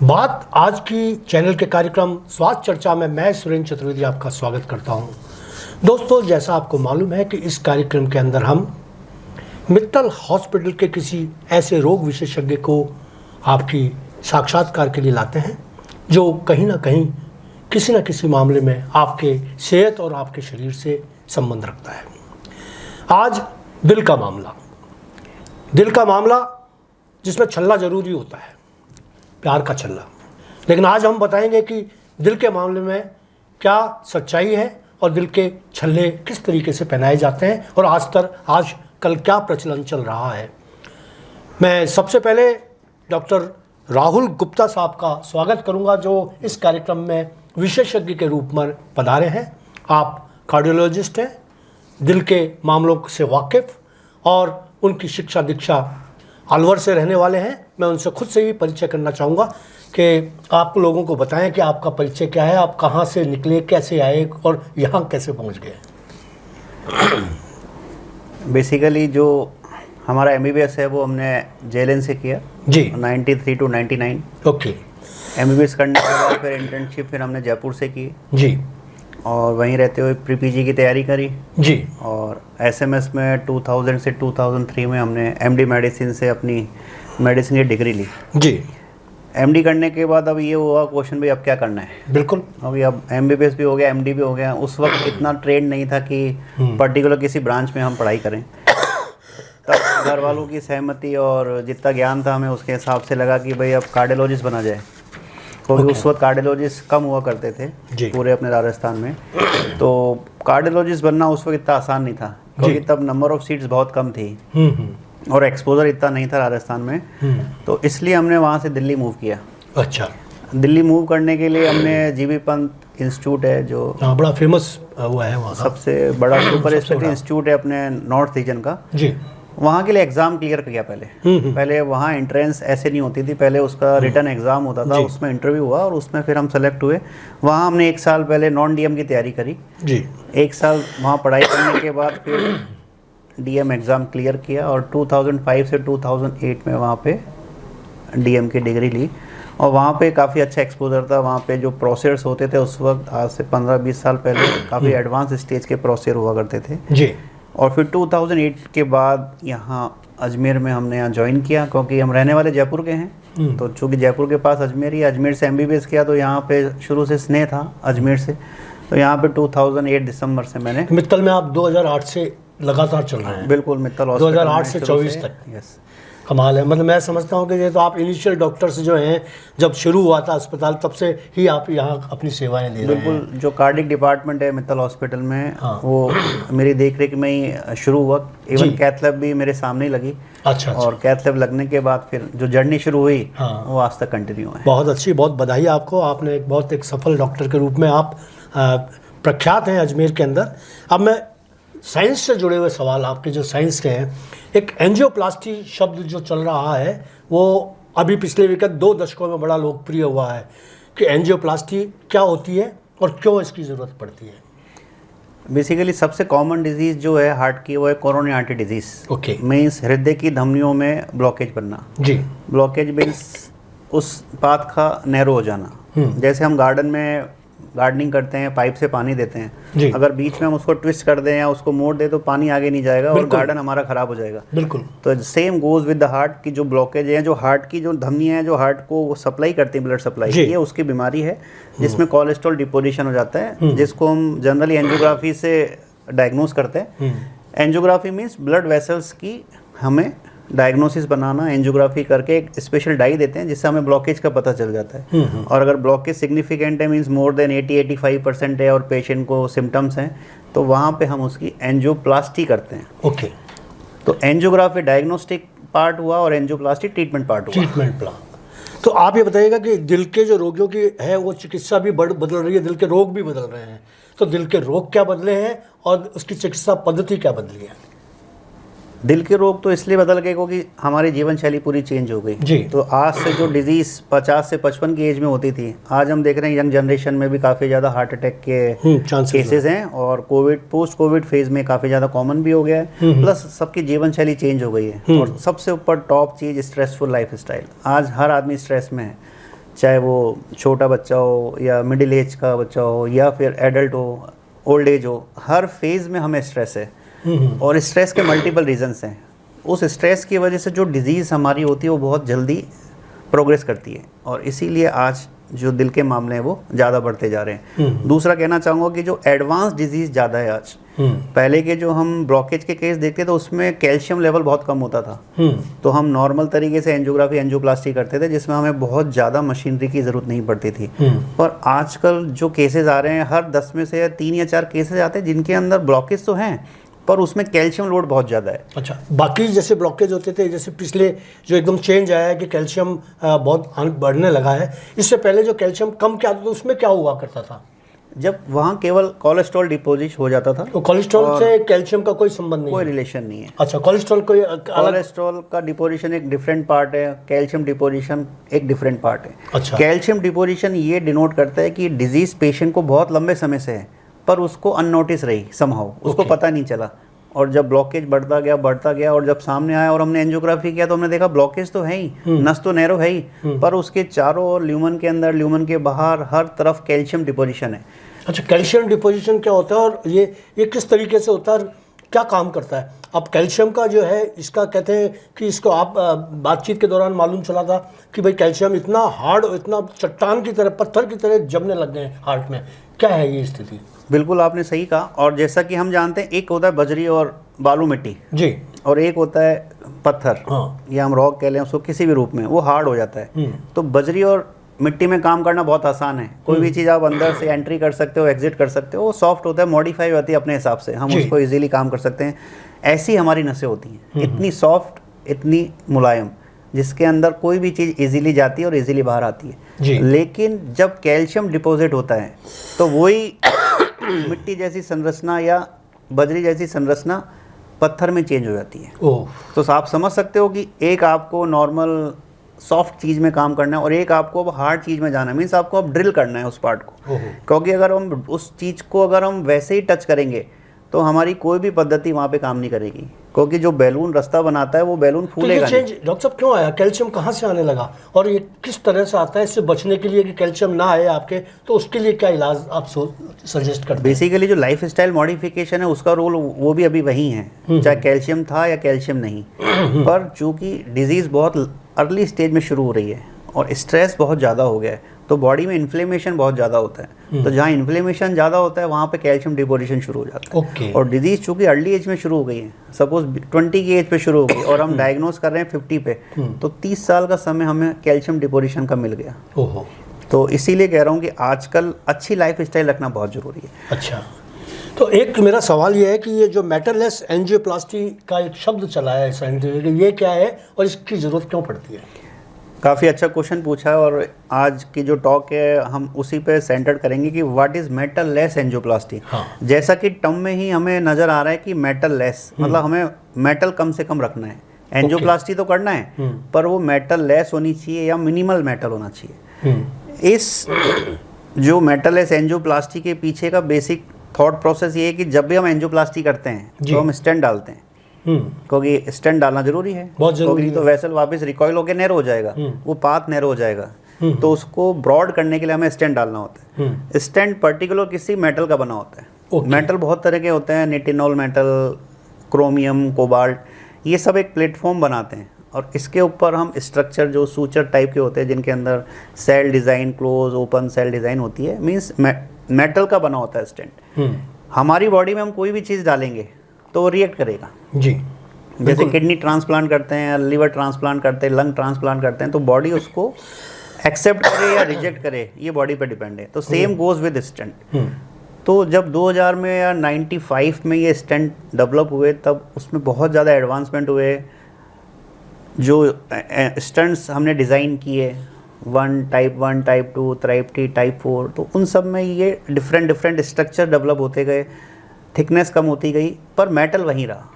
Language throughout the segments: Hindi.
बात आज की चैनल के कार्यक्रम स्वास्थ्य चर्चा में मैं सुरेंद्र चतुर्वेदी आपका स्वागत करता हूं। दोस्तों, जैसा आपको मालूम है कि इस कार्यक्रम के अंदर हम मित्तल हॉस्पिटल के किसी ऐसे रोग विशेषज्ञ को आपकी साक्षात्कार के लिए लाते हैं जो कहीं ना कहीं किसी न किसी मामले में आपके सेहत और आपके शरीर से संबंध रखता है। आज दिल का मामला जिसमें छल्ला जरूरी होता है, प्यार का छल्ला। लेकिन आज हम बताएंगे कि दिल के मामले में क्या सच्चाई है और दिल के छल्ले किस तरीके से पहनाए जाते हैं और आज कल क्या प्रचलन चल रहा है। मैं सबसे पहले डॉक्टर राहुल गुप्ता साहब का स्वागत करूंगा जो इस कार्यक्रम में विशेषज्ञ के रूप में पधारे हैं। आप कार्डियोलॉजिस्ट हैं, दिल के मामलों से वाकिफ़ और उनकी शिक्षा दीक्षा अलवर से रहने वाले हैं। मैं उनसे खुद से भी परिचय करना चाहूँगा कि आप लोगों को बताएं कि आपका परिचय क्या है, आप कहाँ से निकले, कैसे आए और यहाँ कैसे पहुँच गए। बेसिकली जो हमारा MBBS है वो हमने JLN से किया जी, 93 to 99। ओके। MBBS करने के बाद फिर इंटर्नशिप फिर हमने जयपुर से की जी, और वहीं रहते हुए प्री PG की तैयारी करी जी, और SMS में 2000 से 2003 में हमने MD मेडिसिन से अपनी मेडिसिन की डिग्री ली जी। MD करने के बाद अब ये हुआ क्वेश्चन भाई अब क्या करना है। बिल्कुल। अभी अब MBBS भी हो गया, MD भी हो गया। उस वक्त इतना ट्रेंड नहीं था कि पर्टिकुलर किसी ब्रांच में हम पढ़ाई करें। तब घर वालों की सहमति और जितना ज्ञान था हमें उसके हिसाब से लगा कि भाई अब कार्डियोलॉजिस्ट बना जाए, क्योंकि उस वक्त कार्डियोलॉजिस्ट कम हुआ करते थे पूरे अपने राजस्थान में। तो कार्डियोलॉजिस्ट बनना उस वक्त इतना आसान नहीं था क्योंकि तब नंबर ऑफ सीट्स बहुत कम थी और एक्सपोजर इतना नहीं था राजस्थान में। तो इसलिए हमने वहाँ से दिल्ली मूव किया। अच्छा। दिल्ली मूव करने के लिए हमने GB पंत इंस्टीट्यूट है जो बड़ा फेमस हुआ है वहाँ, सबसे बड़ा सुपर स्पेशलिटी इंस्टीट्यूट है अपने नॉर्थ रीजन का जी। वहाँ के लिए एग्ज़ाम क्लियर किया पहले वहाँ एंट्रेंस ऐसे नहीं होती थी, पहले उसका रिटन एग्ज़ाम होता था, उसमें इंटरव्यू हुआ और उसमें फिर हम सेलेक्ट हुए। वहाँ हमने 1 साल पहले नॉन DM की तैयारी करी जी। 1 साल वहाँ पढ़ाई करने के बाद फिर DM एग्ज़ाम क्लियर किया और 2005 से 2008 में वहाँ पे DM की डिग्री ली और वहाँ पे काफ़ी अच्छा एक्सपोजर था। वहाँ पे जो प्रोसेस होते थे उस वक्त आज से 15-20 साल पहले काफ़ी एडवांस स्टेज के प्रोसेस हुआ करते थे जी। और फिर 2008 के बाद यहाँ अजमेर में हमने यहाँ ज्वाइन किया क्योंकि हम रहने वाले जयपुर के हैं। तो चूँकि जयपुर के पास अजमेर ही, अजमेर से MBBS किया तो यहाँ पे शुरू से स्नेह था अजमेर से। तो यहाँ पे 2008 दिसंबर से मैंने मित्तल में आप 2008 से लगातार चल रहे हैं। बिल्कुल, मित्तल 2008 से 24 तक। यस, कमाल है। मतलब मैं समझता हूँ कि ये तो आप इनिशियल डॉक्टर्स जो हैं जब शुरू हुआ था अस्पताल तब से ही आप यहाँ अपनी सेवाएं दे रहे हैं। बिल्कुल, जो कार्डिक डिपार्टमेंट है मित्तल हॉस्पिटल में वो मेरी देखरेख में ही शुरू हुआ। इवन कैथ लैब भी मेरे सामने ही लगी। अच्छा। और कैथ लैब लगने के बाद फिर जो जर्नी शुरू हुई वो आज तक कंटिन्यू है। बहुत अच्छी, बहुत बधाई आपको। आपने एक सफल डॉक्टर के रूप में आप प्रख्यात हैं अजमेर के अंदर। अब मैं साइंस से जुड़े हुए सवाल आपके जो साइंस के हैं, एक एंजियोप्लास्टी शब्द जो चल रहा है वो अभी पिछले विगत 2 दशकों में बड़ा लोकप्रिय हुआ है कि एंजियोप्लास्टी क्या होती है और क्यों इसकी ज़रूरत पड़ती है। बेसिकली सबसे कॉमन डिजीज़ जो है हार्ट की वो है coronary artery disease. Okay. Means हृदय की धमनियों में ब्लॉकेज बनना जी। ब्लॉकेज मीन्स उस पाथ का नैरो हो जाना। जैसे हम गार्डन में गार्डनिंग करते हैं, पाइप से पानी देते हैं, अगर बीच में हम उसको ट्विस्ट कर दें या उसको मोड़ दें तो पानी आगे नहीं जाएगा और गार्डन हमारा खराब हो जाएगा। बिल्कुल। तो same goes with the heart की जो ब्लॉकेज है, जो हार्ट की जो धमनियां हैं जो हार्ट को सप्लाई करती है ब्लड सप्लाई, ये उसकी बीमारी है जिसमें कोलेस्ट्रॉल डिपोजिशन हो जाता है, जिसको हम जनरली एंजियोग्राफी से डायग्नोज करते हैं। एंजियोग्राफी मीन्स ब्लड वेसल्स की हमें डायग्नोसिस बनाना, एंजियोग्राफी करके एक स्पेशल डाई देते हैं जिससे हमें ब्लॉकेज का पता चल जाता है। और अगर ब्लॉकेज सिग्निफिकेंट है मीन्स मोर देन 80-85% है और पेशेंट को सिम्टम्स हैं तो वहाँ पे हम उसकी एंजियोप्लास्टी करते हैं। ओके। तो एंजियोग्राफी डायग्नोस्टिक पार्ट हुआ और एंजियोप्लास्टी ट्रीटमेंट पार्ट हुआ। Treatment plan. तो आप ये बताइएगा कि दिल के जो रोगियों की है वो चिकित्सा भी बदल रही है, दिल के रोग भी बदल रहे हैं, तो दिल के रोग क्या बदले हैं और उसकी चिकित्सा पद्धति क्या बदली है? दिल के रोग तो इसलिए बदल गए क्योंकि हमारी जीवन शैली पूरी चेंज हो गई जी। तो आज से जो डिजीज़ 50 से 55 की एज में होती थी, आज हम देख रहे हैं यंग जनरेशन में भी काफ़ी ज़्यादा हार्ट अटैक के केसेस हैं और कोविड पोस्ट कोविड फेज़ में काफ़ी ज़्यादा कॉमन भी हो गया है। प्लस सबकी जीवन शैली चेंज हो गई है और सबसे ऊपर टॉप चीज़ स्ट्रेसफुल लाइफ स्टाइल। आज हर आदमी स्ट्रेस में है। चाहे वो छोटा बच्चा हो या मिडिल एज का बच्चा हो या फिर एडल्ट हो, ओल्ड एज हो, हर फेज़ में हमें स्ट्रेस है और स्ट्रेस के मल्टीपल रीजंस हैं। उस स्ट्रेस की वजह से जो डिजीज़ हमारी होती है वो बहुत जल्दी प्रोग्रेस करती है और इसीलिए आज जो दिल के मामले हैं वो ज़्यादा बढ़ते जा रहे हैं। दूसरा कहना चाहूँगा कि जो एडवांस डिजीज़ ज़्यादा है आज, पहले के जो हम ब्लॉकेज के केस देखते तो उसमें कैल्शियम लेवल बहुत कम होता था, तो हम नॉर्मल तरीके से एंजियोग्राफी एंजियोप्लास्टी करते थे जिसमें हमें बहुत ज़्यादा मशीनरी की ज़रूरत नहीं पड़ती थी। पर आजकल जो केसेस आ रहे हैं, हर 10 में से 3 या 4 केसेस आते हैं जिनके अंदर ब्लॉकेज तो हैं पर उसमें कैल्शियम लोड बहुत ज़्यादा है। अच्छा, बाकी जैसे ब्लॉकेज होते थे, जैसे पिछले जो एकदम चेंज आया है कि कैल्शियम बहुत बढ़ने लगा है, इससे पहले जो कैल्शियम कम क्या था उसमें क्या हुआ करता था? जब वहाँ केवल कोलेस्ट्रॉल डिपोजिट हो जाता था। तो कोलेस्ट्रॉल से कैल्शियम का कोई संबंध नहीं, कोई रिलेशन नहीं है। अच्छा, कोलेस्ट्रॉल कोई कोलेस्ट्रॉल का डिपोजिशन एक डिफरेंट पार्ट है, कैल्शियम डिपोजिशन एक डिफरेंट पार्ट है। अच्छा, कैल्शियम डिपोजिशन ये डिनोट करता है कि डिजीज पेशेंट को बहुत लंबे समय से है पर उसको अननोटिस रही समहाउ, उसको पता नहीं चला, और जब ब्लॉकेज बढ़ता गया और जब सामने आया और हमने एंजियोग्राफी किया तो हमने देखा ब्लॉकेज तो है ही, नस तो नैरो है ही, पर उसके चारों ओर, ल्यूमन के अंदर, ल्यूमन के बाहर, हर तरफ कैल्शियम डिपोजिशन है। अच्छा, कैल्शियम डिपोजिशन क्या होता है और ये किस तरीके से होता है, क्या काम करता है? अब कैल्शियम का जो है, इसका कहते हैं कि इसको आप बातचीत के दौरान मालूम चला था कि भाई कैल्शियम इतना हार्ड, इतना चट्टान की तरह, पत्थर की तरह जमने लग गए हार्ट में, क्या है ये स्थिति? बिल्कुल आपने सही कहा, और जैसा कि हम जानते हैं एक होता है बजरी और बालू मिट्टी जी, और एक होता है पत्थर, हाँ, या हम रॉक कह लें उसको, किसी भी रूप में वो हार्ड हो जाता है। तो बजरी और मिट्टी में काम करना बहुत आसान है, कोई भी चीज़ आप अंदर से एंट्री कर सकते हो, एग्जिट कर सकते हो, वो सॉफ्ट होता है, मॉडिफाई होती है अपने हिसाब से, हम उसको इजीली काम कर सकते हैं। ऐसी हमारी नसें होती हैं, इतनी सॉफ्ट, इतनी मुलायम, जिसके अंदर कोई भी चीज़ इजीली जाती है और इजीली बाहर आती है। लेकिन जब कैल्शियम डिपॉजिट होता है तो वही मिट्टी जैसी संरचना या बजरी जैसी संरचना पत्थर में चेंज हो जाती है। तो आप समझ सकते हो कि एक आपको नॉर्मल सॉफ्ट चीज़ में काम करना है और एक आपको अब हार्ड चीज़ में जाना है, मीन्स आपको अब ड्रिल करना है उस पार्ट को, क्योंकि अगर हम उस चीज़ को अगर हम वैसे ही टच करेंगे तो हमारी कोई भी पद्धति वहाँ पे काम नहीं करेगी, क्योंकि जो बैलून रास्ता बनाता है वो बैलून फूलेगा नहीं। डॉक्टर साहब क्यों आया, कैल्शियम कहाँ से आने लगा और ये किस तरह से आता है? इससे बचने के लिए कि कैल्शियम ना आए आपके, तो उसके लिए क्या इलाज आप सजेस्ट करते हैं? बेसिकली जो लाइफ स्टाइल मॉडिफिकेशन है उसका रोल वो भी अभी वही है, चाहे कैल्शियम था या कैल्शियम नहीं, पर चूँकि डिजीज़ बहुत अर्ली स्टेज में शुरू हो रही है और स्ट्रेस बहुत ज़्यादा हो गया है तो बॉडी में इन्फ्लेमेशन बहुत ज़्यादा होता है, तो जहाँ इन्फ्लेमेशन ज़्यादा होता है वहाँ पे कैल्शियम डिपोजिशन शुरू हो जाता है। और डिजीज़ चूँकि अर्ली एज में शुरू हो गई है, सपोज 20 की एज पे शुरू हो गई और हम डायग्नोज कर रहे हैं 50 पे, तो 30 साल का समय हमें कैल्शियम डिपोजिशन का मिल गया। तो इसीलिए कह रहा हूँ कि आजकल अच्छी लाइफ स्टाइल रखना बहुत ज़रूरी है। अच्छा, तो एक मेरा सवाल ये है कि ये जो मेटललेस एंजियोप्लास्टी का एक शब्द चला है साइंटिफिक, ये क्या है और इसकी ज़रूरत क्यों पड़ती है? काफ़ी अच्छा क्वेश्चन पूछा है और आज की जो टॉक है हम उसी पे सेंटर करेंगे कि what is metal less angioplasty. जैसा कि टर्म में ही हमें नज़र आ रहा है कि मेटल लेस मतलब हमें मेटल कम से कम रखना है, एंजियोप्लास्टी तो करना है पर वो मेटल लेस होनी चाहिए या मिनिमल मेटल होना चाहिए। इस जो मेटल लेस एंजियोप्लास्टी के पीछे का बेसिक थॉट प्रोसेस ये है कि जब भी हम एंजियोप्लास्टी करते हैं तो हम स्टेंट डालते हैं, क्योंकि स्टेंट डालना जरूरी है, बहुत जरूरी है। तो वेसल वापस रिकॉइल होकर नैरो हो जाएगा, वो पाथ नैरो हो जाएगा, तो उसको ब्रॉड करने के लिए हमें स्टेंट डालना होता है। स्टेंट पर्टिकुलर किसी मेटल का बना होता है। मेटल बहुत तरह के होते हैं, निटिनॉल मेटल, क्रोमियम, कोबाल्ट, ये सब एक प्लेटफॉर्म बनाते हैं और इसके ऊपर हम स्ट्रक्चर जो सूचर टाइप के होते हैं जिनके अंदर cell design, close open cell design होती है, मीन्स मेटल का बना होता है स्टेंट। हमारी बॉडी में हम कोई भी चीज़ डालेंगे तो वो रिएक्ट करेगा जी। जैसे किडनी ट्रांसप्लांट करते हैं, लिवर ट्रांसप्लांट करते हैं, लंग ट्रांसप्लांट करते हैं, तो बॉडी उसको एक्सेप्ट करे या रिजेक्ट करे ये बॉडी पे डिपेंड है। तो सेम गोज विद स्टेंट। तो जब 2000 में या 95 में ये स्टेंट डेवलप हुए तब उसमें बहुत ज़्यादा एडवांसमेंट हुए। जो स्टेंट्स हमने डिज़ाइन किए, टाइप 1, टाइप 2, टाइप 3, टाइप 4, तो उन सब में ये डिफरेंट स्ट्रक्चर डेवलप होते गए, थिकनेस कम होती गई, पर मेटल वहीं रहा।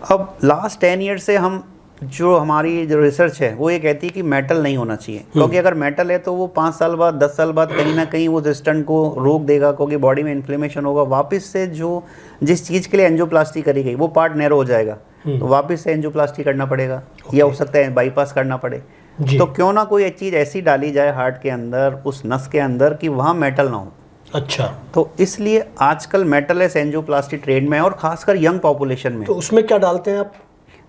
अब लास्ट 10 ईयर से हम जो हमारी जो रिसर्च है वो ये कहती है कि मेटल नहीं होना चाहिए, क्योंकि अगर मेटल है तो वो 5 साल बाद 10 साल बाद कहीं ना कहीं वो स्टेंट को रोक देगा, क्योंकि बॉडी में इन्फ्लेमेशन होगा, वापस से जो जिस चीज़ के लिए एंजियोप्लास्टी करी गई वो पार्ट नैरो हो जाएगा, तो वापस से एंजियोप्लास्टी करना पड़ेगा या हो सकता है बाईपास करना पड़े। तो क्यों ना कोई चीज़ ऐसी डाली जाए हार्ट के अंदर, उस नस के अंदर, कि वहाँ मेटल ना हो। अच्छा। तो इसलिए आजकल मेटललेस एंजियोप्लास्टी ट्रेंड में है, और खासकर यंग पॉपुलेशन में। तो उसमें क्या डालते हैं आप?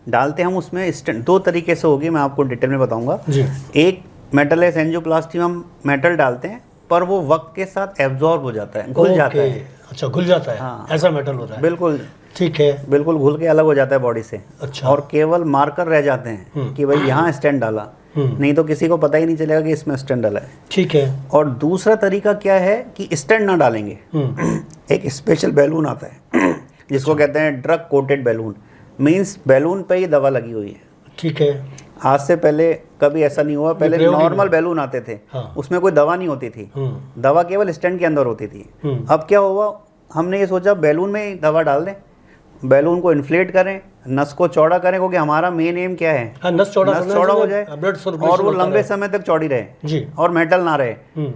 डालते हैं हम उसमें स्टेंट, 2 तरीके से होगी, मैं आपको डिटेल में बताऊंगा जी। एक मेटललेस एंजियोप्लास्टी में हम मेटल डालते हैं, पर वो वक्त के साथ एब्जॉर्ब हो जाता है, घुल जाता है। अच्छा, घुल जाता है। हाँ। ऐसा मेटल होता है। बिल्कुल ठीक है। बिल्कुल घुल के अलग हो जाता है बॉडी से। अच्छा। और केवल मार्कर रह जाते हैं कि भाई यहाँ स्टेंट डाला, नहीं तो किसी को पता ही नहीं चलेगा कि इसमें स्टेंट डाला है। ठीक है। और दूसरा तरीका क्या है कि स्टेंट ना डालेंगे, एक स्पेशल बैलून आता है जिसको कहते हैं drug coated balloon. Means balloon पे ही दवा लगी हुई है। ठीक है। आज से पहले कभी ऐसा नहीं हुआ। पहले नॉर्मल बैलून आते थे। हाँ। उसमें कोई दवा नहीं होती थी, दवा केवल स्टेंट के अंदर होती थी। अब क्या हुआ, हमने ये सोचा बैलून में ही दवा डाल दें, बैलून को इन्फ्लेट करें, नस को चौड़ा करें, क्योंकि हमारा मेन एम क्या है, हाँ, नस चौड़ा हो जाए और वो लंबे समय तक चौड़ी रहे जी, और मेटल ना रहे।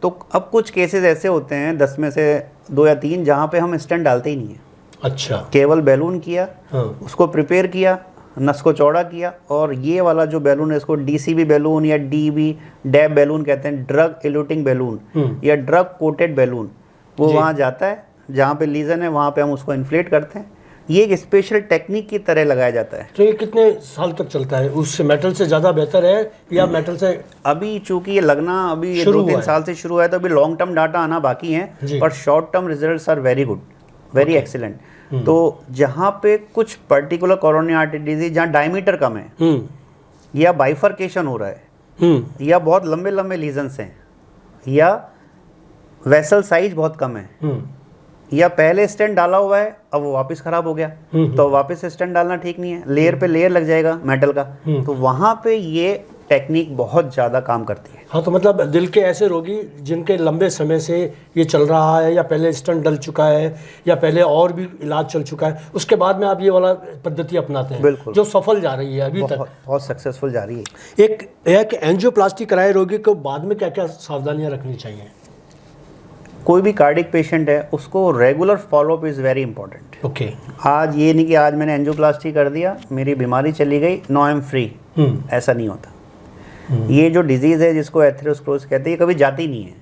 तो अब कुछ केसेस ऐसे होते हैं 10 में से 2 या 3 जहाँ पे हम स्टेंट डालते ही नहीं है। अच्छा। केवल बैलून किया, हाँ। उसको प्रिपेयर किया, नस को चौड़ा किया, और ये वाला जो बैलून है इसको डीसीबी बैलून या डीबी डैब बैलून कहते हैं, ड्रग इल्यूटिंग बैलून या ड्रग कोटेड बैलून। वो वहाँ जाता है जहाँ पे लीजन है, वहाँ पे हम उसको इन्फ्लेट करते हैं। ये एक स्पेशल टेक्निक की तरह लगाया जाता है। तो ये कितने साल तक चलता है? उससे मेटल से ज़्यादा बेहतर है या मेटल से? अभी चूंकि ये लगना अभी ये 2-3 साल से शुरू है, तो अभी लॉन्ग टर्म डाटा आना बाकी है, पर short term results are very good, very excellent. तो जहाँ पे कुछ पर्टिकुलर कोरोनरी आर्टरी डिजीज जहाँ डायमीटर कम है या बाइफर्केशन हो रहा है या बहुत लंबे लंबे लीजन्स हैं या वेसल साइज बहुत कम है या पहले स्टेंट डाला हुआ है अब वो वापस खराब हो गया, तो वापस स्टेंट डालना ठीक नहीं है, लेयर पे लेयर लग जाएगा मेटल का, तो वहाँ पे ये टेक्निक बहुत ज़्यादा काम करती है। हाँ, तो मतलब दिल के ऐसे रोगी जिनके लंबे समय से ये चल रहा है या पहले स्टेंट डल चुका है या पहले और भी इलाज चल चुका है, उसके बाद में आप ये वाला पद्धति अपनाते हैं। बिल्कुल। जो सफल जा रही है अभी तक, बहुत सक्सेसफुल जा रही है। एक एंजियोप्लास्टी कराए रोगी को बाद में क्या क्या सावधानियाँ रखनी चाहिए? कोई भी कार्डिक पेशेंट है उसको regular follow up is very important. Okay. आज ये नहीं कि आज मैंने एंजियोप्लास्टी कर दिया, मेरी बीमारी चली गई, नो आई एम फ्री, ऐसा नहीं होता। ये जो डिजीज़ है जिसको एथेरोस्क्लेरोसिस कहते हैं, ये कभी जाती नहीं है,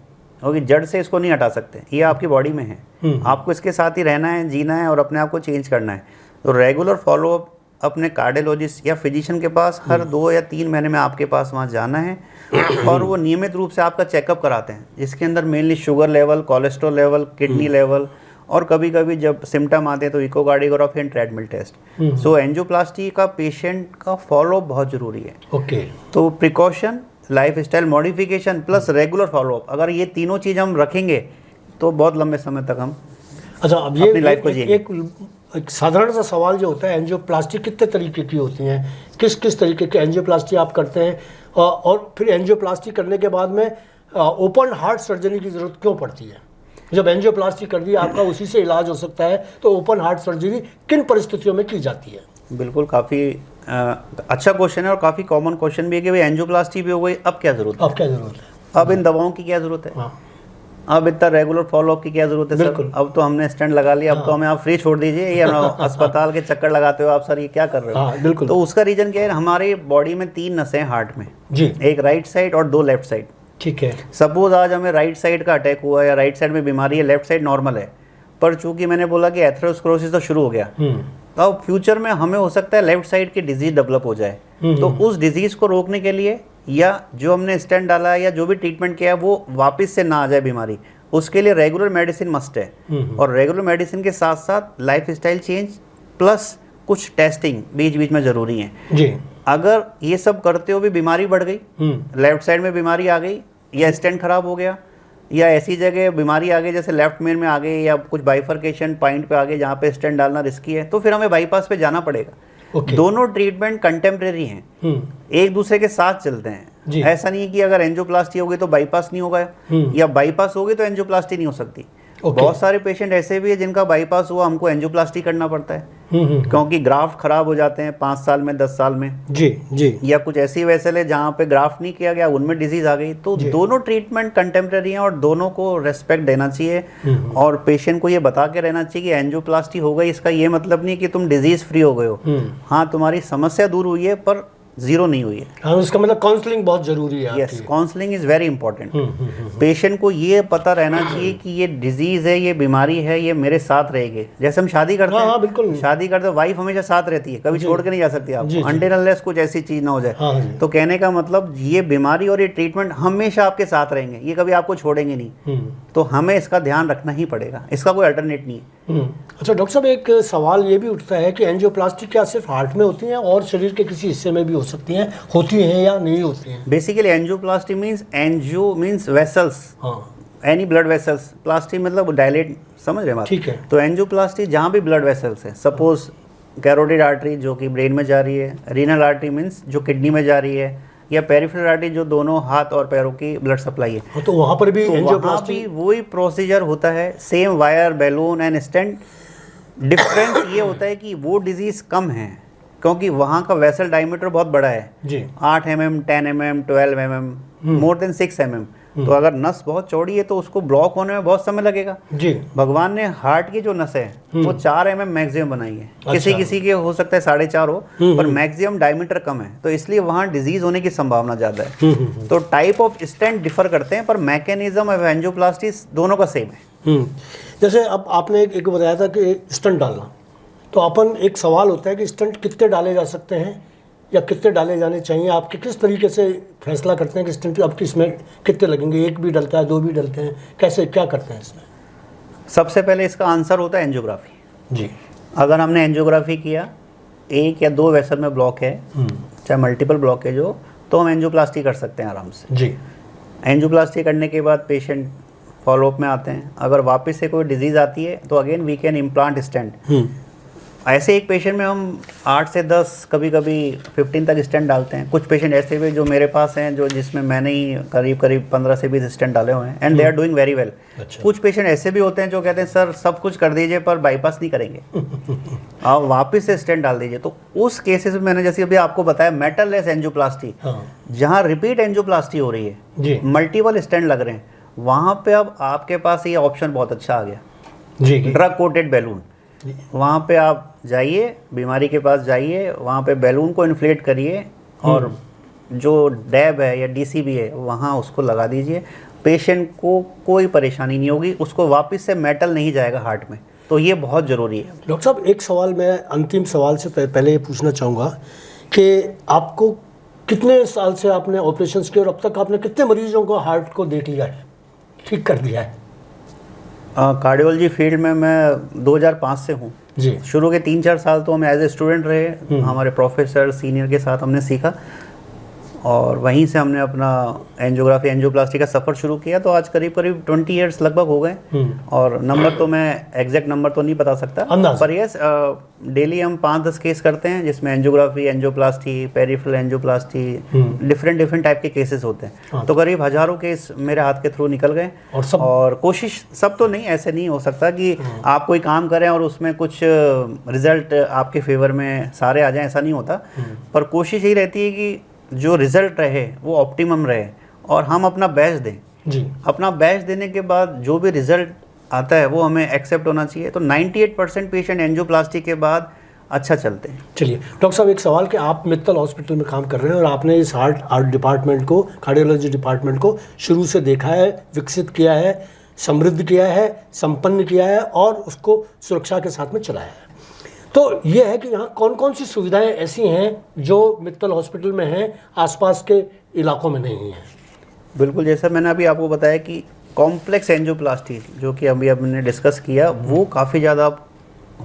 क्योंकि जड़ से इसको नहीं हटा सकते, ये आपकी बॉडी में है, आपको इसके साथ ही रहना है, जीना है और अपने आप को चेंज करना है। तो रेगुलर फॉलोअप अपने कार्डियोलॉजिस्ट या फिजिशियन के पास हर 2 या 3 महीने में आपके पास वहाँ जाना है और वो नियमित रूप से आपका चेकअप कराते हैं, जिसके अंदर mainly sugar level, cholesterol level, kidney level, और कभी कभी जब सिम्टम आते हैं तो echocardiography and treadmill test. So angioplasty का पेशेंट का फॉलोअप बहुत ज़रूरी है। ओके। तो precaution, lifestyle modification plus regular follow up, अगर ये तीनों चीज़ हम रखेंगे तो बहुत लंबे समय तक हम अच्छा अब ये अपनी लाइफ को जिएंगे। एक साधारण सा सवाल जो होता है, एंजियोप्लास्टी कितने तरीके की होती हैं, किस किस तरीके की एंजियोप्लास्टी आप करते हैं, और फिर एंजियोप्लास्टी करने के बाद में ओपन हार्ट सर्जरी की ज़रूरत क्यों पड़ती है? जब एंजियोप्लास्टी कर दी आपका उसी से इलाज हो सकता है, तो ओपन हार्ट सर्जरी किन परिस्थितियों में की जाती है? बिल्कुल, काफ़ी अच्छा क्वेश्चन है और काफ़ी कॉमन क्वेश्चन भी है कि भाई एंजियोप्लास्टी भी हो गई, अब क्या ज़रूरत है? अब क्या ज़रूरत है? अब इन दवाओं की क्या ज़रूरत है? हाँ। अब इतना रेगुलर फॉलोअप की क्या ज़रूरत है सर? अब तो हमने स्टेंट लगा लिया, अब तो हमें आप फ्री छोड़ दीजिए, या अस्पताल के चक्कर लगाते हो आप सर, ये क्या कर रहे हो? हाँ, बिल्कुल। तो उसका रीज़न क्या है, हमारी बॉडी में 3 नसें हैं हार्ट में जी, एक राइट साइड और 2 लेफ्ट साइड। ठीक है। सपोज आज हमें राइट साइड का अटैक हुआ या राइट साइड में बीमारी है, लेफ्ट साइड नॉर्मल है, पर चूंकि मैंने बोला कि एथेरोस्क्लेरोसिस तो शुरू हो गया, तो अब फ्यूचर में हमें हो सकता है लेफ्ट साइड की डिजीज डेवलप हो जाए, तो उस डिजीज को रोकने के लिए या जो हमने स्टेंट डाला है या जो भी ट्रीटमेंट किया है वो वापस से ना आ जाए बीमारी, उसके लिए रेगुलर मेडिसिन मस्ट है। और रेगुलर मेडिसिन के साथ साथ लाइफस्टाइल चेंज प्लस कुछ टेस्टिंग बीच बीच में ज़रूरी है जी। अगर ये सब करते हो भी बीमारी बढ़ गई, लेफ्ट साइड में बीमारी आ गई या स्टेंट खराब हो गया या ऐसी जगह बीमारी आ गई जैसे लेफ्ट मेन में आ गई या कुछ बाइफर्केशन पॉइंट पे आ गई जहाँ पे स्टेंट डालना रिस्की है, तो फिर हमें बाईपास पे जाना पड़ेगा। दोनों ट्रीटमेंट कंटेम्प्रेरी हैं, एक दूसरे के साथ चलते हैं। ऐसा नहीं है कि अगर एंजियोप्लास्टी हो गई तो बाईपास नहीं होगा या बाईपास हो गई तो एंजियोप्लास्टी नहीं हो सकती। बहुत सारे पेशेंट ऐसे भी है जिनका बाईपास हुआ, हमको एंजियोप्लास्टी करना पड़ता है क्योंकि ग्राफ्ट खराब हो जाते हैं 5 साल में 10 साल में जी, या कुछ ऐसी वेसल है जहाँ पे ग्राफ्ट नहीं किया गया, उनमें डिजीज आ गई। तो दोनों ट्रीटमेंट कंटेम्प्रेरी हैं और दोनों को रेस्पेक्ट देना चाहिए और पेशेंट को ये बता के रहना चाहिए कि एंजियोप्लास्टी हो गई इसका ये मतलब नहीं कि तुम डिजीज फ्री हो गए हो। हाँ, तुम्हारी समस्या दूर हुई है पर जीरो नहीं हुई है। हाँ, उसका मतलब काउंसलिंग बहुत जरूरी है। Yes, counselling is very important. Patient को ये पता रहना चाहिए कि ये डिजीज़ है, ये बीमारी है, ये मेरे साथ रहेगी। जैसे हम शादी करते हैं, बिल्कुल शादी करते हैं, वाइफ हमेशा साथ रहती है, कभी छोड़ के नहीं जा सकती आप, अनटिल अनलेस कुछ ऐसी चीज़ ना हो जाए। तो कहने का मतलब ये बीमारी और ये ट्रीटमेंट हमेशा आपके साथ रहेंगे, ये कभी आपको छोड़ेंगे नहीं। तो हमें इसका ध्यान रखना ही पड़ेगा, इसका कोई अल्टरनेट नहीं है। अच्छा डॉक्टर साहब, एक सवाल ये भी उठता है कि एंजियोप्लास्टी क्या सिर्फ हार्ट में होती हैं और शरीर के किसी हिस्से में भी हो सकती हैं, होती हैं या नहीं होती हैं? Basically angioplasty means, angio means vessels, any blood vessels, plasty मतलब डायलेट, समझ रहे हैं? ठीक है। तो एंजियोप्लास्टी जहाँ भी ब्लड वेसल्स है, सपोज कैरोटिड आर्टरी जो कि ब्रेन में जा रही है, रीनल आर्टरी मींस जो किडनी में जा रही है, या पेरिफेरल आर्टरी जो दोनों हाथ और पैरों की ब्लड सप्लाई है, तो वहाँ पर भी एंजियोप्लास्टी वही प्रोसीजर होता है, same wire, balloon and stent. Difference ये होता है कि वो डिजीज़ कम है क्योंकि वहाँ का वेसल डायमीटर बहुत बड़ा है जी, 8 mm, 10 mm, 12 mm, more than 6 mm। तो अगर नस बहुत चौड़ी है तो उसको ब्लॉक होने में बहुत समय लगेगा जी। भगवान ने हार्ट की जो नस है वो 4 mm मैक्सिमम बनाई है। अच्छा। किसी किसी के हो सकता है 4.5 हो, पर मैक्सिमम डायमीटर कम है, तो इसलिए वहाँ डिजीज होने की संभावना ज़्यादा है। तो टाइप ऑफ स्टेंट डिफर करते हैं, पर मैकेनिज्म ऑफ एंजियोप्लास्टी दोनों का सेम है। जैसे अब आपने एक बताया था कि स्टंट डालना, तो अपन एक सवाल होता है कि स्टंट कितने डाले जा सकते हैं या कितने डाले जाने चाहिए? आपके किस तरीके से फैसला करते हैं कि स्टंट आपकी इसमें कितने लगेंगे? एक भी डलता है, 2 भी डलते हैं, कैसे क्या करते हैं इसमें? सबसे पहले इसका आंसर होता है एंजियोग्राफी जी। अगर हमने एंजियोग्राफी किया, 1 या 2 वेसल में ब्लॉक है, चाहे मल्टीपल ब्लॉक है जो, तो हम एंजियोप्लास्टी कर सकते हैं आराम से जी। एंजियोप्लास्टी करने के बाद पेशेंट फॉलोअप में आते हैं। अगर वापस से कोई डिजीज़ आती है तो again we can implant stent. ऐसे एक पेशेंट में हम 8 से 10 कभी कभी 15 तक स्टेंट डालते हैं। कुछ पेशेंट ऐसे भी जो मेरे पास हैं जो जिसमें मैंने ही करीब 15 से 20 स्टेंट डाले हुए हैं and they are doing very well. कुछ पेशेंट ऐसे भी होते हैं जो कहते हैं सर सब कुछ कर दीजिए पर बाईपास नहीं करेंगे, आप वापस से स्टेंट डाल दीजिए। तो उस केसेस में मैंने जैसे अभी आपको बताया मेटल लेस एंजियोप्लास्टी, जहाँ रिपीट एंजियोप्लास्टी हो रही है, मल्टीपल स्टेंट लग रहे हैं, वहाँ पे अब आपके पास ये ऑप्शन बहुत अच्छा आ गया जी। ड्रग कोटेड बैलून, वहाँ पे आप जाइए, बीमारी के पास जाइए, वहाँ पे बैलून को इन्फ्लेट करिए और जो डैब है या डीसीबी है वहाँ उसको लगा दीजिए। पेशेंट को कोई परेशानी नहीं होगी, उसको वापस से मेटल नहीं जाएगा हार्ट में। तो ये बहुत ज़रूरी है। डॉक्टर साहब एक सवाल मैं अंतिम सवाल से पहले ये पूछना चाहूँगा कि आपको कितने साल से आपने ऑपरेशंस किए और अब तक आपने कितने मरीजों को हार्ट को देख लिया है, ठीक कर दिया है? कार्डियोलॉजी फील्ड में मैं 2005 से हूँ जी। शुरू के 3-4 साल तो हम एज ए स्टूडेंट रहे, हमारे प्रोफेसर सीनियर के साथ हमने सीखा और वहीं से हमने अपना एंजियोग्राफी एंजियोप्लास्टी का सफ़र शुरू किया। तो आज करीब 20 ईयर्स लगभग हो गए और नंबर तो मैं एग्जैक्ट नंबर तो नहीं बता सकता, पर यस डेली हम 5-10 केस करते हैं जिसमें angiography, angioplasty, peripheral angioplasty, different type के केसेस होते हैं। तो करीब हज़ारों केस मेरे हाथ के थ्रू निकल गए और कोशिश सब तो नहीं, ऐसे नहीं हो सकता कि आप कोई काम करें और उसमें कुछ रिजल्ट आपके फेवर में सारे आ जाएं, ऐसा नहीं होता। पर कोशिश यही रहती है कि जो रिजल्ट रहे वो ऑप्टिमम रहे और हम अपना बेस्ट दें जी। अपना बेस्ट देने के बाद जो भी रिजल्ट आता है वो हमें एक्सेप्ट होना चाहिए। तो 98% पेशेंट एंजियोप्लास्टी के बाद अच्छा चलते हैं। चलिए डॉक्टर साहब एक सवाल कि आप मित्तल हॉस्पिटल में काम कर रहे हैं और आपने इस हार्ट डिपार्टमेंट को, कार्डियोलॉजी डिपार्टमेंट को शुरू से देखा है, विकसित किया है, समृद्ध किया है, संपन्न किया है और उसको सुरक्षा के साथ में चलाया है। तो ये है कि यहाँ कौन कौन सी सुविधाएं ऐसी हैं जो मित्तल हॉस्पिटल में हैं, आसपास के इलाकों में नहीं हैं? बिल्कुल, जैसा मैंने अभी आपको बताया कि कॉम्प्लेक्स एंजियोप्लास्टी जो कि अभी हमने डिस्कस किया वो काफ़ी ज़्यादा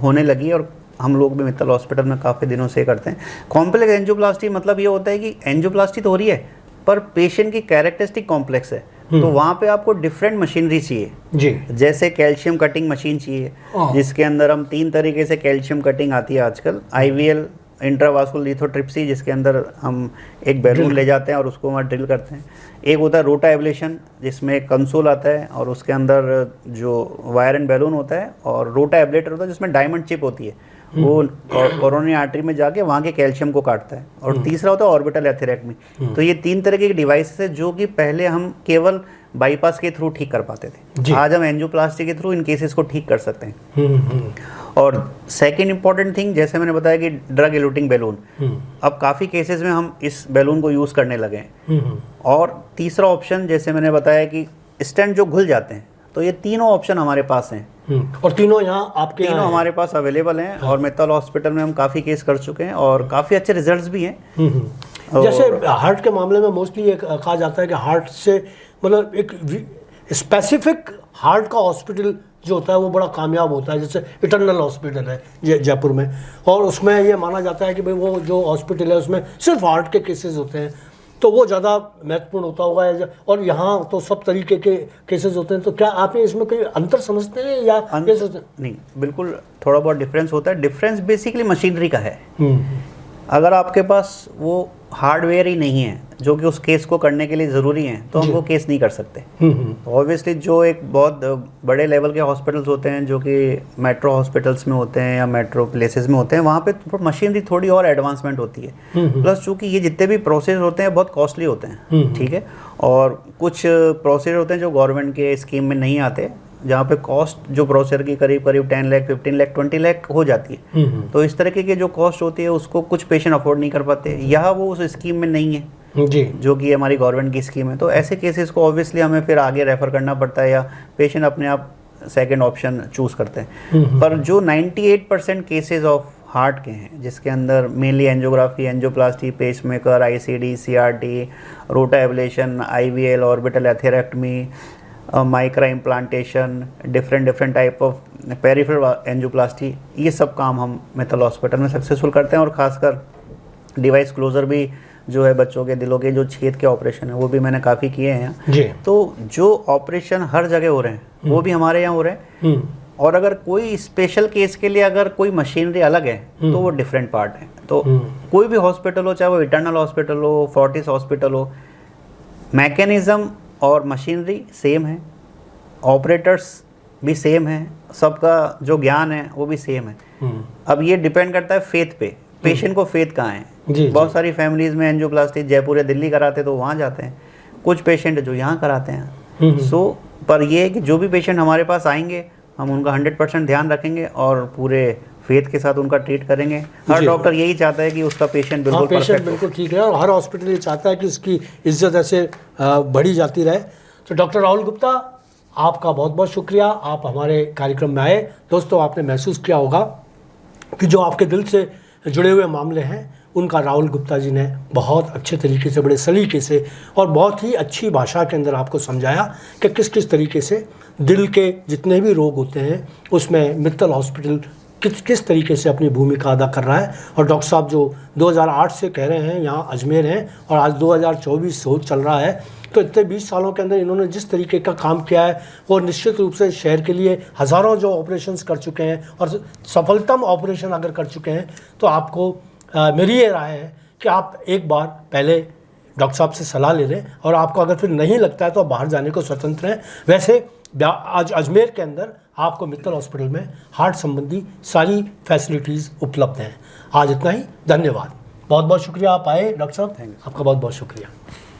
होने लगी और हम लोग भी मित्तल हॉस्पिटल में काफ़ी दिनों से करते हैं। कॉम्प्लेक्स एंजियोप्लास्टी मतलब ये होता है कि एंजियोप्लास्टी तो हो रही है पर पेशेंट की कैरेक्टरिस्टिक कॉम्प्लेक्स है, तो वहाँ पे आपको डिफरेंट मशीनरी चाहिए जी। जैसे कैल्शियम कटिंग मशीन चाहिए जिसके अंदर हम 3 तरीके से कैल्शियम कटिंग आती है आजकल। IVL, इंट्रावास्कुलर लिथोट्रिप्सी, जिसके अंदर हम एक बैलून ले जाते हैं और उसको वहाँ ड्रिल करते हैं। एक होता है रोटा एब्लेशन जिसमें एक कंसोल आता है और उसके अंदर जो वायर एंड बैलून होता है, और रोटा एब्लेटर होता है जिसमें डायमंड चिप होती है, वो कोरोनरी आर्टरी में जाके वहाँ के कैल्शियम को काटता है। और तीसरा होता है ऑर्बिटल एथेरेक्टमी। तो ये 3 तरह के डिवाइसेस है जो कि पहले हम केवल बाईपास के थ्रू ठीक कर पाते थे, आज हम एंजियोप्लास्टी के थ्रू इन केसेस को ठीक कर सकते हैं। और सेकेंड इम्पॉर्टेंट थिंग, जैसे मैंने बताया कि ड्रग एलूटिंग बैलून, अब काफ़ी केसेस में हम इस बैलून को यूज़ करने लगे हैं। और तीसरा ऑप्शन, जैसे मैंने बताया कि स्टेंट जो घुल जाते हैं, तो ये तीनों ऑप्शन हमारे पास हैं। और तीनों यहाँ आपके तीनों हमारे पास अवेलेबल हैं। और मित्तल हॉस्पिटल में हम काफ़ी केस कर चुके हैं और काफ़ी अच्छे रिजल्ट्स भी हैं। जैसे हार्ट के मामले में मोस्टली ये कहा जाता है कि हार्ट से मतलब एक स्पेसिफिक हार्ट का हॉस्पिटल जो होता है वो बड़ा कामयाब होता है। जैसे इटर्नल हॉस्पिटल है जयपुर में, और उसमें ये माना जाता है कि भाई वो जो हॉस्पिटल है उसमें सिर्फ हार्ट के केसेस होते हैं, तो वो ज़्यादा महत्वपूर्ण होता होगा। और यहाँ तो सब तरीके के केसेस होते हैं। तो क्या आप इसमें कोई अंतर समझते हैं या नहीं? बिल्कुल थोड़ा बहुत डिफरेंस होता है। डिफरेंस बेसिकली मशीनरी का है। अगर आपके पास वो हार्डवेयर ही नहीं है जो कि उस केस को करने के लिए ज़रूरी है, तो हम वो केस नहीं कर सकते। तो ऑब्वियसली जो एक बहुत बड़े लेवल के हॉस्पिटल्स होते हैं, जो कि मेट्रो हॉस्पिटल्स में होते हैं या मेट्रो प्लेसेस में होते हैं, वहाँ पे मशीनरी थोड़ी और एडवांसमेंट होती है। प्लस चूँकि ये जितने भी प्रोसेस होते हैं बहुत कॉस्टली होते हैं, ठीक है। और कुछ प्रोसेस होते हैं जो गवर्नमेंट के स्कीम में नहीं आते, जहाँ पे कॉस्ट जो प्रोसेसर की करीब 10 लाख, 15 लाख, 20 लाख हो जाती है। तो इस तरीके की जो कॉस्ट होती है उसको कुछ पेशेंट अफोर्ड नहीं कर पाते, यह वो उस स्कीम में नहीं है जी, जो कि हमारी गवर्नमेंट की स्कीम है। तो ऐसे केसेस को ऑब्वियसली हमें फिर आगे रेफर करना पड़ता है या पेशेंट अपने आप सेकेंड ऑप्शन चूज़ करते हैं। पर जो 98% केसेज ऑफ हार्ट के हैं, जिसके अंदर mainly angiography, angioplasty, pacemaker, ICD, CRT, rota ablation, IVL, orbital atherectomy, Micra implantation, different type of peripheral angioplasty, ये सब काम हम मित्तल हॉस्पिटल में सक्सेसफुल करते हैं। और ख़ासकर डिवाइस क्लोजर भी जो है, बच्चों के दिलों के जो छेद के ऑपरेशन है वो भी मैंने काफ़ी किए हैं जी। तो जो ऑपरेशन हर जगह हो रहे हैं वो भी हमारे यहाँ हो रहे हैं। और अगर कोई स्पेशल केस के लिए अगर कोई मशीनरी अलग है तो वो डिफरेंट पार्ट है। तो कोई भी हॉस्पिटल हो, चाहे वो इटर्नल हॉस्पिटल हो, फोर्टिस हॉस्पिटल हो, मैकेनिज़्म और मशीनरी सेम है, ऑपरेटर्स भी सेम है, सबका जो ज्ञान है वो भी सेम है। अब ये डिपेंड करता है फेथ पे, पेशेंट को फेथ कहाँ है। बहुत सारी फैमिलीज़ में एंजियोप्लास्टी जयपुर या दिल्ली कराते तो वहाँ जाते हैं, कुछ पेशेंट जो यहाँ कराते हैं। पर ये है कि जो भी पेशेंट हमारे पास आएंगे हम उनका 100% ध्यान रखेंगे और पूरे फेथ के साथ उनका ट्रीट करेंगे। हर डॉक्टर यही चाहता है कि उसका पेशेंट बिल्कुल ठीक है, और हर हॉस्पिटल ये चाहता है कि उसकी इज्जत ऐसे बढ़ी जाती रहे। तो डॉक्टर राहुल गुप्ता, आपका बहुत बहुत शुक्रिया, आप हमारे कार्यक्रम में आए। दोस्तों, आपने महसूस किया होगा कि जो आपके दिल से जुड़े हुए मामले हैं उनका राहुल गुप्ता जी ने बहुत अच्छे तरीके से, बड़े सलीके से और बहुत ही अच्छी भाषा के अंदर आपको समझाया कि किस किस तरीके से दिल के जितने भी रोग होते हैं उसमें मित्तल हॉस्पिटल किस तरीके से अपनी भूमिका अदा कर रहा है। और डॉक्टर साहब जो 2008 से कह रहे हैं यहाँ अजमेर हैं और आज 2024 चल रहा है, तो इतने 20 सालों के अंदर इन्होंने जिस तरीके का काम किया है वो निश्चित रूप से शहर के लिए हज़ारों जो ऑपरेशंस कर चुके हैं और सफलतम ऑपरेशन अगर कर चुके हैं, तो आपको मेरी ये राय है कि आप एक बार पहले डॉक्टर साहब से सलाह ले लें और आपको अगर फिर नहीं लगता है तो आप बाहर जाने को स्वतंत्र हैं। वैसे आज अजमेर के अंदर आपको मित्तल हॉस्पिटल में हार्ट संबंधी सारी फैसिलिटीज़ उपलब्ध हैं। आज इतना ही, धन्यवाद। बहुत बहुत शुक्रिया आप आए डॉक्टर साहब, आपका बहुत बहुत शुक्रिया।